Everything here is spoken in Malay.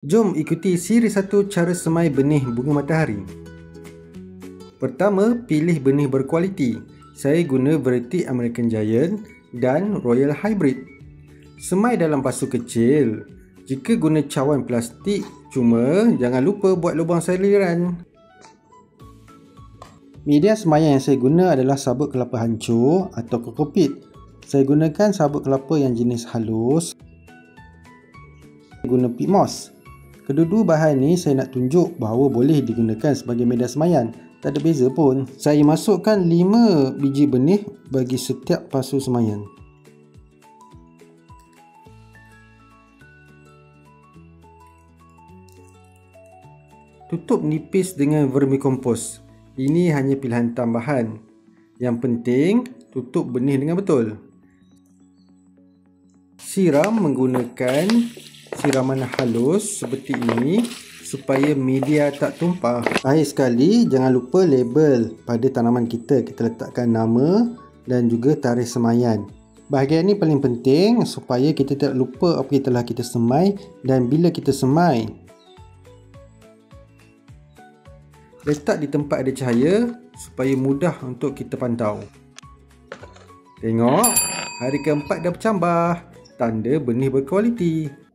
Jom ikuti siri 1 cara semai benih bunga matahari. Pertama, pilih benih berkualiti. Saya guna Variety American Giant dan Royal Hybrid. Semai dalam pasu kecil. Jika guna cawan plastik, cuma jangan lupa buat lubang saliran. Media semaian yang saya guna adalah sabut kelapa hancur atau kokopit. Saya gunakan sabut kelapa yang jenis halus. Saya guna peat moss. Kedua-dua bahan ni saya nak tunjuk bahawa boleh digunakan sebagai media semaian. Tak ada beza pun. Saya masukkan 5 biji benih bagi setiap pasu semaian. Tutup nipis dengan vermicompost. Ini hanya pilihan tambahan. Yang penting, tutup benih dengan betul. Siram menggunakan siraman halus seperti ini supaya media tak tumpah. Akhir sekali, jangan lupa label pada tanaman kita. Kita letakkan nama dan juga tarikh semaian. Bahagian ini paling penting supaya kita tidak lupa apa yang telah kita semai dan bila kita semai. Letak di tempat ada cahaya supaya mudah untuk kita pantau. Tengok, hari keempat dah bercambah. Tanda benih berkualiti.